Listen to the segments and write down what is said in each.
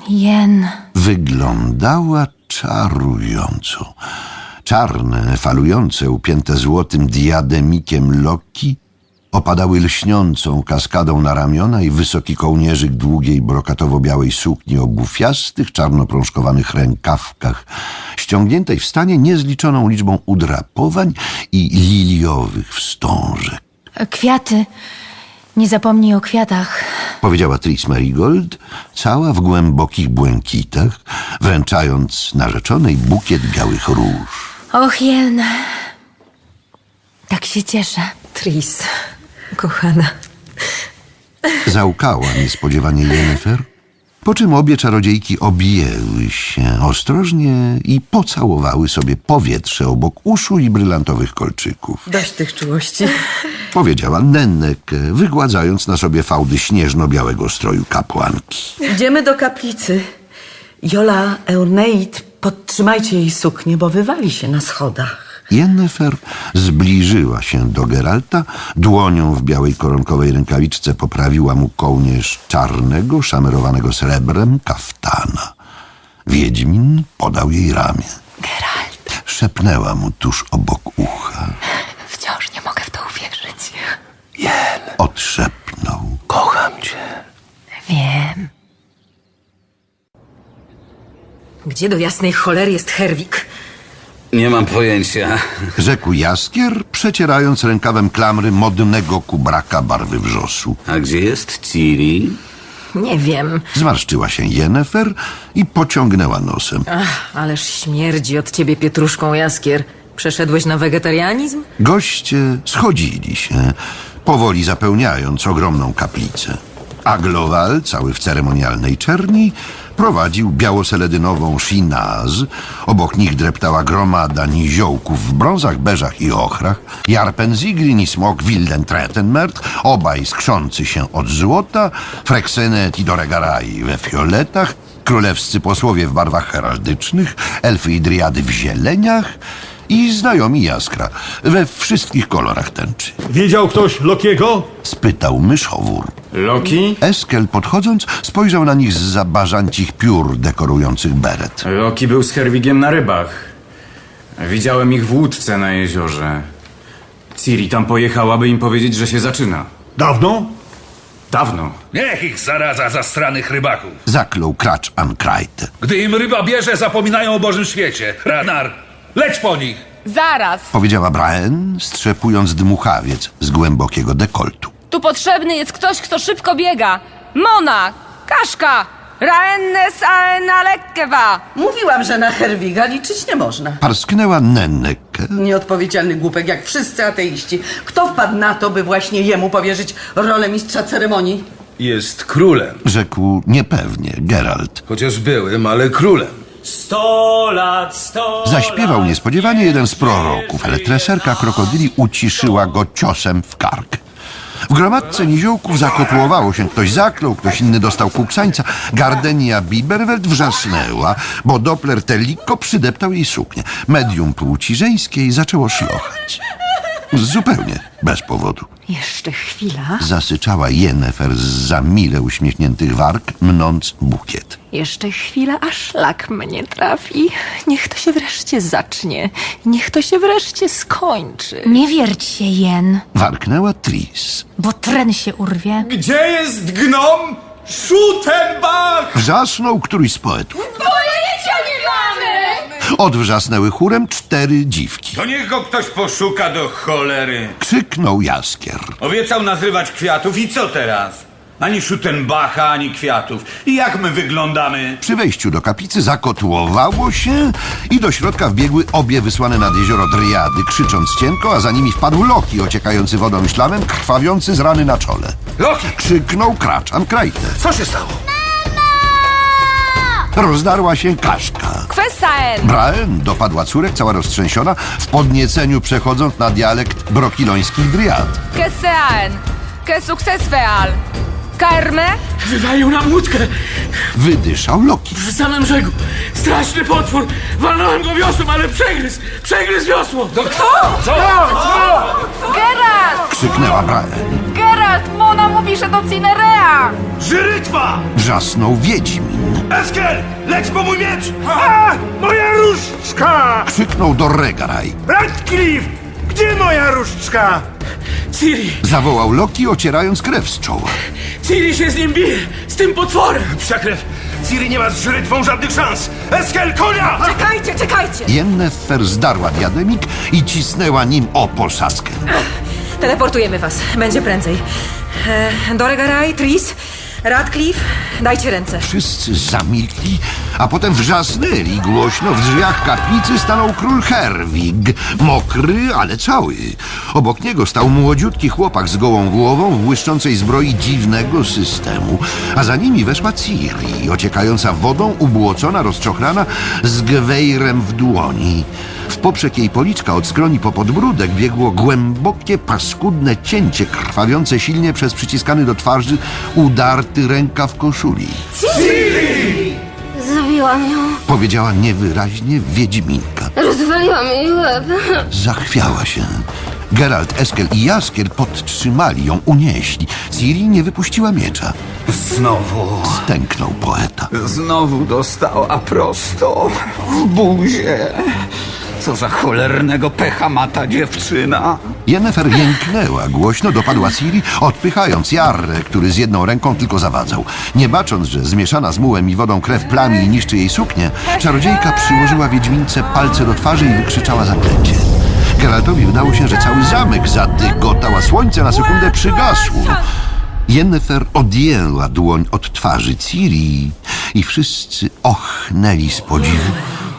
Jen. Wyglądała czarująco. Czarne, falujące, upięte złotym diademikiem loki opadały lśniącą kaskadą na ramiona i wysoki kołnierzyk długiej brokatowo-białej sukni o bufiastych, czarnoprążkowanych rękawkach, ściągniętej w stanie niezliczoną liczbą udrapowań i liliowych wstążek. Kwiaty. Nie zapomnij o kwiatach. Powiedziała Tris Merigold, cała w głębokich błękitach, wręczając narzeczonej bukiet białych róż. Och, Jen. Tak się cieszę. Tris, kochana. Załkała niespodziewanie Yennefer, po czym obie czarodziejki objęły się ostrożnie i pocałowały sobie powietrze obok uszu i brylantowych kolczyków. Dość tych czułości. Powiedziała Nenneke, wygładzając na sobie fałdy śnieżno-białego stroju kapłanki. Idziemy do kaplicy. Jola, Euneit, podtrzymajcie jej suknię, bo wywali się na schodach. Yennefer zbliżyła się do Geralta, dłonią w białej koronkowej rękawiczce poprawiła mu kołnierz czarnego, szamerowanego srebrem kaftana. Wiedźmin podał jej ramię. Geralt. Szepnęła mu tuż obok ucha. Wciąż nie mogę w to uwierzyć. Odszepnął. Kocham cię. Wiem. Gdzie do jasnej cholery jest Herwik? Nie mam pojęcia. Rzekł Jaskier, przecierając rękawem klamry modnego kubraka barwy wrzosu. A gdzie jest Ciri? Nie wiem. Zmarszczyła się Yennefer i pociągnęła nosem. Ach, ależ śmierdzi od ciebie pietruszką, Jaskier. Przeszedłeś na wegetarianizm? Goście schodzili się, powoli zapełniając ogromną kaplicę. A Glowal, cały w ceremonialnej czerni, prowadził białoseledynową Shinaz. Obok nich dreptała gromada niziołków w brązach, beżach i ochrach. Jarpen Zigrin i smok Wilden Tretenmert, obaj skrzący się od złota, Frexenet i Doregarai we fioletach, królewscy posłowie w barwach heraldycznych, elfy i driady w zieleniach i znajomi Jaskra we wszystkich kolorach tęczy. Widział ktoś Lokiego? Spytał myszowór. Loki? Eskel, podchodząc, spojrzał na nich zza bażancich piór dekorujących beret. Loki był z Herwigiem na rybach. Widziałem ich w łódce na jeziorze. Ciri tam pojechała, by im powiedzieć, że się zaczyna. Dawno? Dawno. Niech ich zaraza zastranych rybaków. Zaklął Kracz Ankrajte. Gdy im ryba bierze, zapominają o Bożym świecie. Ranar, leć po nich! Zaraz! Powiedziała Braen, strzepując dmuchawiec z głębokiego dekoltu. Tu potrzebny jest ktoś, kto szybko biega. Mona! Kaszka! Raennes aena lekkewa! Mówiłam, że na Herwiga liczyć nie można. Parsknęła Nenneke. Nieodpowiedzialny głupek, jak wszyscy ateiści. Kto wpadł na to, by właśnie jemu powierzyć rolę mistrza ceremonii? Jest królem. Rzekł niepewnie Geralt. Chociaż byłym, ale królem. 100 lat. Zaśpiewał niespodziewanie jeden z proroków, ale treserka krokodyli uciszyła go ciosem w kark. W gromadce niziołków zakotłowało się. Ktoś zaklął, ktoś inny dostał kuksańca. Gardenia Biberwelt wrzasnęła, bo Doppler Teliko przydeptał jej suknię. Medium płci żeńskiej zaczęło szlochać. Zupełnie bez powodu. Jeszcze chwila. Zasyczała Yennefer zza mile uśmiechniętych warg, mnąc bukiet. Jeszcze chwila, a szlak mnie trafi. Niech to się wreszcie zacznie. Niech to się wreszcie skończy. Nie wierć się, Jen, Warknęła Tris. bo tren się urwie. Gdzie jest gnom? Schutenbach! Wrzasnął któryś z poetów. Pojęcia nie mamy! Odwrzasnęły chórem 4 dziwki. To niech go ktoś poszuka do cholery. Krzyknął Jaskier. Obiecał nazrywać kwiatów i co teraz? Ani Schutenbacha, ani kwiatów. I jak my wyglądamy? Przy wejściu do kaplicy zakotłowało się i do środka wbiegły obie wysłane nad jezioro driady, krzycząc cienko, a za nimi wpadł Loki, ociekający wodą i szlamem, krwawiący z rany na czole. Loki! Krzyknął Kracz Ankrajte. Co się stało? Rozdarła się Kaszka. Kwesaen! Braen dopadła córek, cała roztrzęsiona, w podnieceniu przechodząc na dialekt brokilońskich driad. Keseaen! Ke succesveal! Kaerme? Wywalił nam łódkę Wydyszał Loki. przy samym brzegu. Straszny potwór. Walnąłem go wiosłem, ale przegryzł wiosło. Geralt! Krzyknęła Brian. Geralt! Mona mówi, że do Cinerea! Żyrytwa! Wrzasnął Wiedźmin. Eskel, leć po mój miecz! A, moja różdżka! Krzyknął Dorregaraj. Radcliffe, gdzie moja różdżka? Ciri! Zawołał Loki, ocierając krew z czoła. Ciri się z nim bije! Z tym potworem! Przekrew, Ciri nie ma z żyrytwą żadnych szans! Eskel, konia! Czekajcie! Yennefer zdarła diademik i cisnęła nim o posadzkę. Teleportujemy was. Będzie prędzej. Doregaraj, Tris, Radcliffe, dajcie ręce. Wszyscy zamilkli, a potem wrzasnęli głośno. W drzwiach kaplicy stanął król Herwig, mokry, ale cały. Obok niego stał młodziutki chłopak z gołą głową w błyszczącej zbroi dziwnego systemu, a za nimi weszła Ciri, ociekająca wodą, ubłocona, rozczochrana, z gwejrem w dłoni. W poprzek jej policzka od skroni po podbródek biegło głębokie, paskudne cięcie, krwawiące silnie przez przyciskany do twarzy udarty rękaw koszuli. Zabiłam ją. Powiedziała niewyraźnie Wiedźminka. Rozwaliłam jej łeb. Zachwiała się. Geralt, Eskel i Jaskier podtrzymali ją, unieśli. Ciri nie wypuściła miecza. Znowu. Stęknął poeta. Znowu dostała prosto w buzię. Co za cholernego pecha ma ta dziewczyna. Yennefer jęknęła głośno, dopadła Ciri, odpychając Jarrę, który z jedną ręką tylko zawadzał. Nie bacząc, że zmieszana z mułem i wodą krew plami i niszczy jej suknię, czarodziejka przyłożyła Wiedźmince palce do twarzy i wykrzyczała zaklęcie. Geraltowi wydało się, że cały zamek zadygotał, a słońce na sekundę przygasło. Yennefer odjęła dłoń od twarzy Ciri i wszyscy ochnęli z podziwu.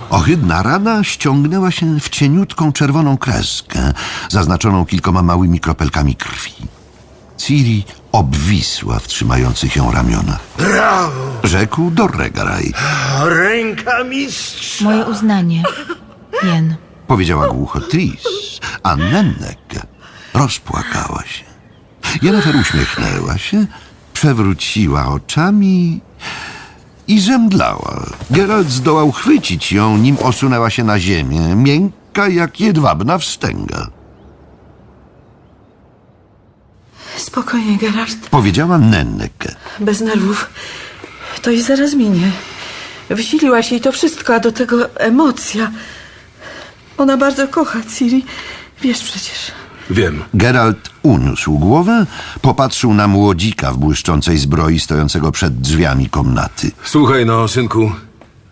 Ohydna rana ściągnęła się w cieniutką czerwoną kreskę, zaznaczoną kilkoma małymi kropelkami krwi. Ciri obwisła w trzymających ją ramionach. Brawo! Rzekł Dorregaraj. Ręka mistrza! Moje uznanie. Jen. Powiedziała głucho Tris, a Nennek rozpłakała się. Yennefer uśmiechnęła się, przewróciła oczami i zemdlała. Geralt zdołał chwycić ją, nim osunęła się na ziemię, miękka jak jedwabna wstęga. Spokojnie, Geralt. Powiedziała Nennek. Bez nerwów. To i zaraz minie. Wsiliłaś jej to wszystko, a do tego emocja. Ona bardzo kocha Ciri. Wiesz przecież. Wiem. Geralt uniósł głowę, popatrzył na młodzika w błyszczącej zbroi stojącego przed drzwiami komnaty. Słuchaj no, synku.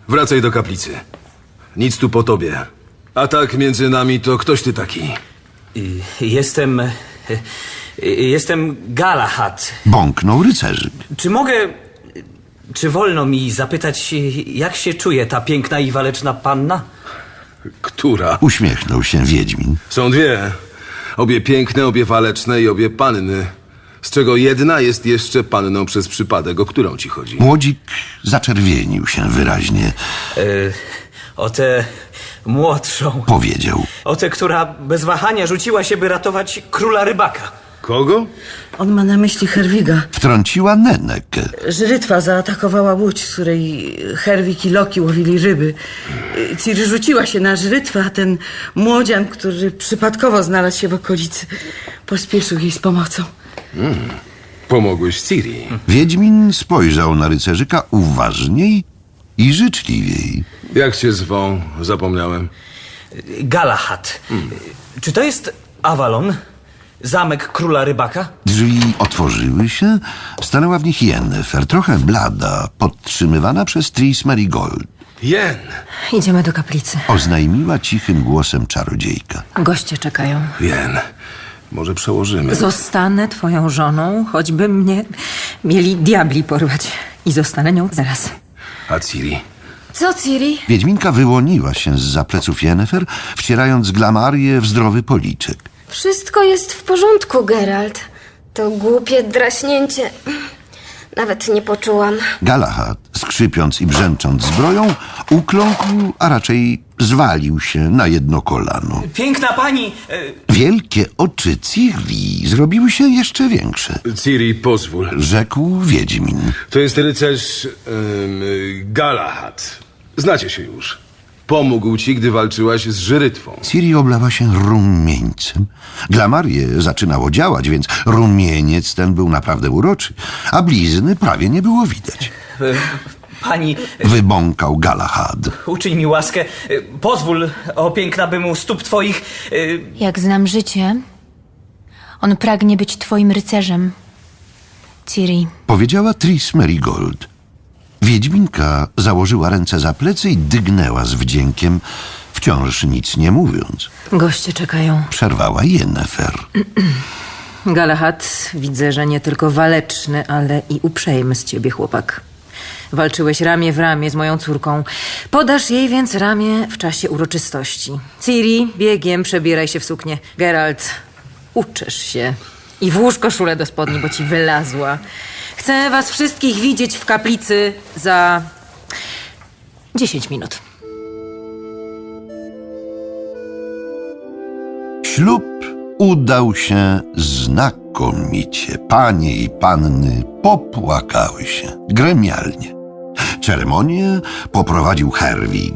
Wracaj do kaplicy. Nic tu po tobie. A tak między nami to ktoś ty taki. Jestem Galahad. Bąknął rycerzyk. Czy wolno mi zapytać, jak się czuje ta piękna i waleczna panna? Która? Uśmiechnął się Wiedźmin. Są dwie. Obie piękne, obie waleczne i obie panny. Z czego jedna jest jeszcze panną przez przypadek. O którą ci chodzi? Młodzik zaczerwienił się wyraźnie. O tę młodszą. Powiedział. O tę, która bez wahania rzuciła się, by ratować króla rybaka. Kogo? On ma na myśli Herwiga. Wtrąciła Nennek. Żyrytwa zaatakowała łódź, z której Herwig i Loki łowili ryby. Ciri rzuciła się na żyrytwę, a ten młodzian, który przypadkowo znalazł się w okolicy, pospieszył jej z pomocą. Pomogłeś Ciri. Wiedźmin spojrzał na rycerzyka uważniej i życzliwiej. Jak cię zwą? Zapomniałem. Galahad. Czy to jest Avalon? Zamek króla rybaka? Drzwi otworzyły się, stanęła w nich Yennefer, trochę blada, podtrzymywana przez Tris Merigold. Jen! Idziemy do kaplicy. Oznajmiła cichym głosem czarodziejka. Goście czekają. Jen. Może przełożymy. Zostanę twoją żoną, choćby mnie mieli diabli porwać. I zostanę nią zaraz. A Ciri? Co, Ciri? Wiedźminka wyłoniła się zza pleców Yennefer, wcierając glamarię w zdrowy policzek. Wszystko jest w porządku, Geralt. To głupie draśnięcie. Nawet nie poczułam. Galahad z skrzypiąc i brzęcząc zbroją, ukląkł, a raczej zwalił się na jedno kolano. Piękna pani! Wielkie oczy Ciri zrobiły się jeszcze większe. Ciri, pozwól. Rzekł Wiedźmin. To jest rycerz Galahad. Znacie się już. Pomógł ci, gdy walczyłaś z żyrytwą. Ciri oblała się rumieńcem. Dla Marię zaczynało działać, więc rumieniec ten był naprawdę uroczy, a blizny prawie nie było widać. Pani, Wybąkał Galahad. uczyń mi łaskę. Pozwól, o piękna, bym u stóp twoich... Jak znam życie, on pragnie być twoim rycerzem. Ciri, Powiedziała Tris Merigold. Wiedźminka założyła ręce za plecy i dygnęła z wdziękiem, wciąż nic nie mówiąc. Goście czekają. Przerwała Yennefer. Galahad, widzę, że nie tylko waleczny, ale i uprzejmy z ciebie chłopak. Walczyłeś ramię w ramię z moją córką. Podasz jej więc ramię w czasie uroczystości. Ciri, biegiem przebieraj się w suknię. Geralt, uczesz się. I włóż koszulę do spodni, bo ci wylazła. Chcę was wszystkich widzieć w kaplicy za 10 minut. Ślub udał się znakomicie. Panie i panny popłakały się gremialnie. Ceremonię poprowadził Herwig,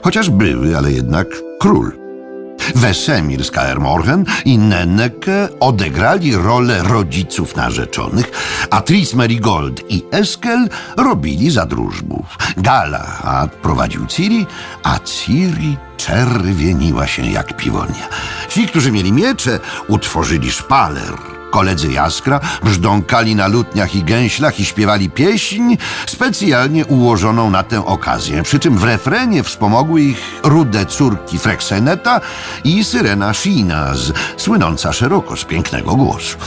chociaż były, ale jednak król. Wesemir z Kaer Morhen i Nenneke odegrali rolę rodziców narzeczonych, a Tris Merigold i Eskel robili zadróżbów. Galahad prowadził Ciri, a Ciri czerwieniła się jak piwonia. Ci, którzy mieli miecze, utworzyli szpaler. Koledzy Jaskra brzdąkali na lutniach i gęślach i śpiewali pieśń specjalnie ułożoną na tę okazję. Przy czym w refrenie wspomogły ich rude córki Frexeneta i Syrena Shinaz, słynąca szeroko z pięknego głosu.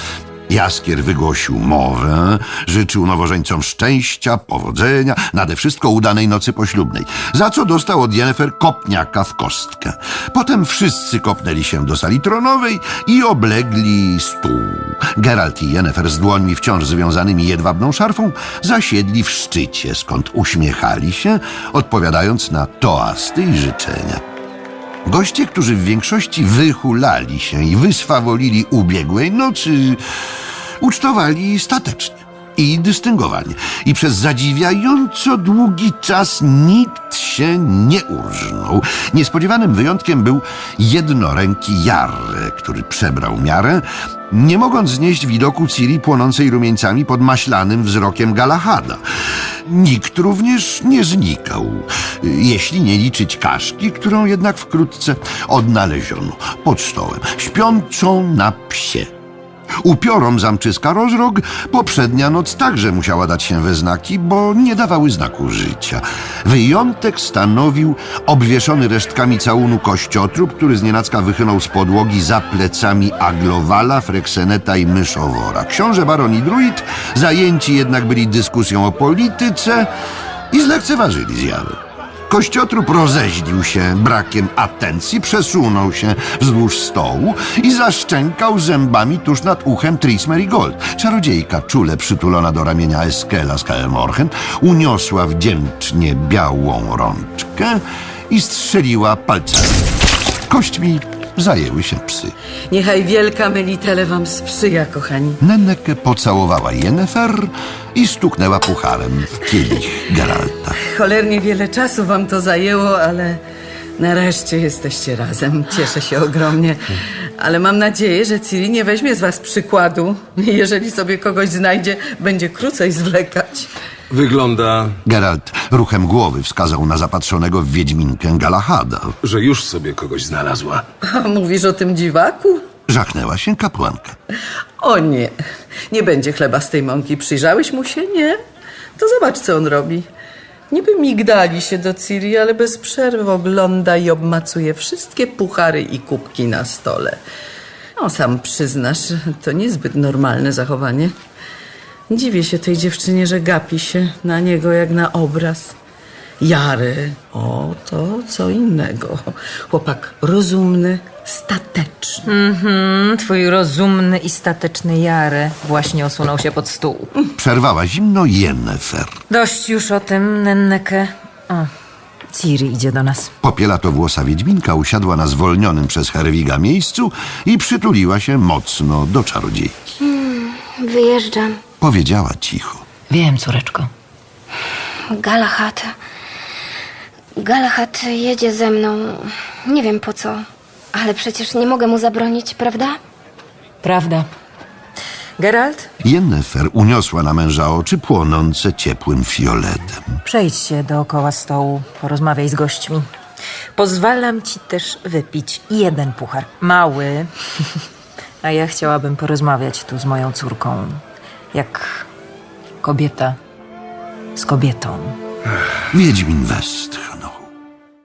Jaskier wygłosił mowę, życzył nowożeńcom szczęścia, powodzenia, nade wszystko udanej nocy poślubnej, za co dostał od Yennefer kopniaka w kostkę. Potem wszyscy kopnęli się do sali tronowej i oblegli stół. Geralt i Yennefer z dłońmi wciąż związanymi jedwabną szarfą zasiedli w szczycie, skąd uśmiechali się, odpowiadając na toasty i życzenia. Goście, którzy w większości wychulali się i wyswawolili ubiegłej nocy, ucztowali statecznie i dystyngowanie. I przez zadziwiająco długi czas nikt się nie urżnął. Niespodziewanym wyjątkiem był jednoręki Jarre, który przebrał miarę, nie mogąc znieść widoku Ciri płonącej rumieńcami pod maślanym wzrokiem Galahada. Nikt również nie znikał, jeśli nie liczyć Kaszki, którą jednak wkrótce odnaleziono pod stołem, śpiącą na psie. Upiorom zamczyska Rozrog poprzednia noc także musiała dać się we znaki, bo nie dawały znaku życia. Wyjątek stanowił obwieszony resztkami całunu kościotrup, który znienacka wychynął z podłogi za plecami Aglowala, Frexeneta i Myszowora. Książę baron i druid zajęci jednak byli dyskusją o polityce i zlekceważyli zjawę. Kościotrup rozeźlił się brakiem atencji, przesunął się wzdłuż stołu i zaszczękał zębami tuż nad uchem Tris Merigold. Czarodziejka, czule przytulona do ramienia Eskela z Kaer Morhen, uniosła wdzięcznie białą rączkę i strzeliła palcami. Kośćmi zajęły się psy. Niechaj wielka Melitele wam sprzyja, kochani. Nenneke pocałowała Yennefer i stuknęła pucharem w kielich Geralta. Cholernie wiele czasu wam to zajęło, ale nareszcie jesteście razem. Cieszę się ogromnie. Ale mam nadzieję, że Ciri nie weźmie z was przykładu. Jeżeli sobie kogoś znajdzie, będzie krócej zwlekać. Wygląda, Geralt ruchem głowy wskazał na zapatrzonego w Wiedźminkę Galahada. że już sobie kogoś znalazła. A mówisz o tym dziwaku? Żachnęła się kapłanka. O nie, nie będzie chleba z tej mąki. Przyjrzałeś mu się? Nie? To zobacz, co on robi. Niby migdali się do Ciri, ale bez przerwy ogląda i obmacuje wszystkie puchary i kubki na stole. No, sam przyznasz, to niezbyt normalne zachowanie. Dziwię się tej dziewczynie, że gapi się na niego jak na obraz. Jarę. O, to co innego. Chłopak rozumny, stateczny. Twój rozumny i stateczny Jarę właśnie osunął się pod stół. Przerwała zimno Yennefer. Dość już o tym, Nenneke. O, Ciri idzie do nas. Popielatowłosa wiedźminka usiadła na zwolnionym przez Herwiga miejscu i przytuliła się mocno do czarodziejki. Wyjeżdżam. Powiedziała cicho. Wiem, córeczko. Galahad jedzie ze mną. Nie wiem po co, ale przecież nie mogę mu zabronić, prawda? Prawda. Geralt, Yennefer uniosła na męża oczy płonące ciepłym fioletem. przejdź się dookoła stołu, porozmawiaj z gośćmi. Pozwalam ci też wypić 1 puchar. Mały. A ja chciałabym porozmawiać tu z moją córką. Jak kobieta z kobietą. Wiedźmin westchnął.